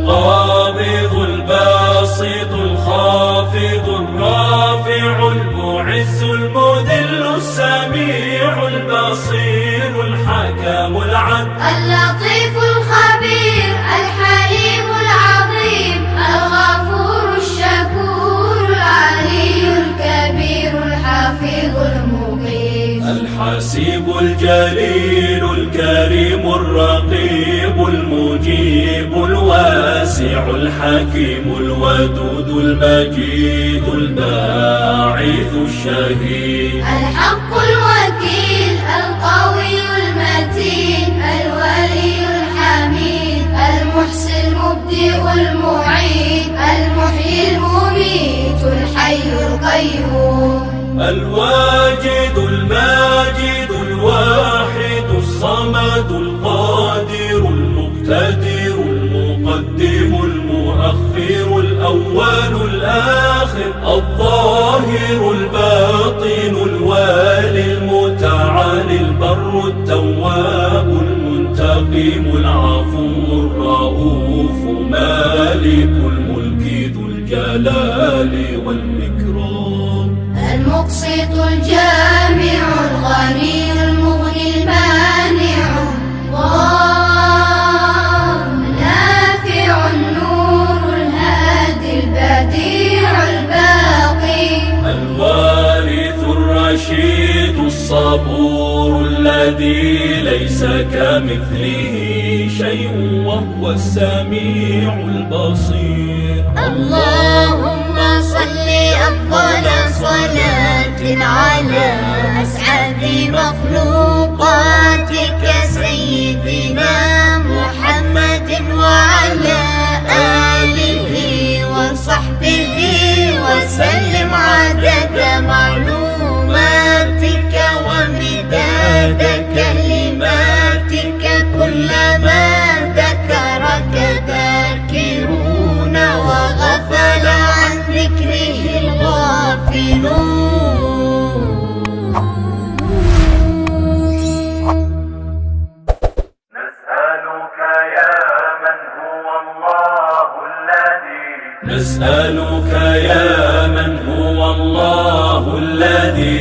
القابض الباسط الخافض الرافع المعز المذل السميع البصير الحكم العدل اللطيف الخبير الحليم العظيم الغفور الشكور العلي الكبير الحفيظ المقيم الحسيب الجليل الكريم الرقيب المجيب الواسع الحكيم الودود المجيد الباعث الشهيد الحق الوكيل القوي المتين الولي الحميد المحسن المبدئ المعيد المحيي المميت الحي القيوم الواجد الماجد الواحد الصمد القادر المقتدر المقدم المؤخر الأول الآخر الظاهر الباطن الوالي المتعالي البر التواب المنتقم العفو الرؤوف مالك الملك ذو الجلال والإكرام المقسط الجامع الغني المغني المانع الله نافع النور الهادي البديع الباقي الوارث الرشيد الصبور الذي ليس كمثله شيء وهو السميع البصير اللهم صل أفضل صلاة على أسعد مخلوقاتك سيدنا محمد وعلى آله وصحبه وسلم عدد معلوماتك ومداد كلماتك كلما ذكرك ذاكرون وغفل عن ذكره الغافلون نسألك يا من هو الله الذي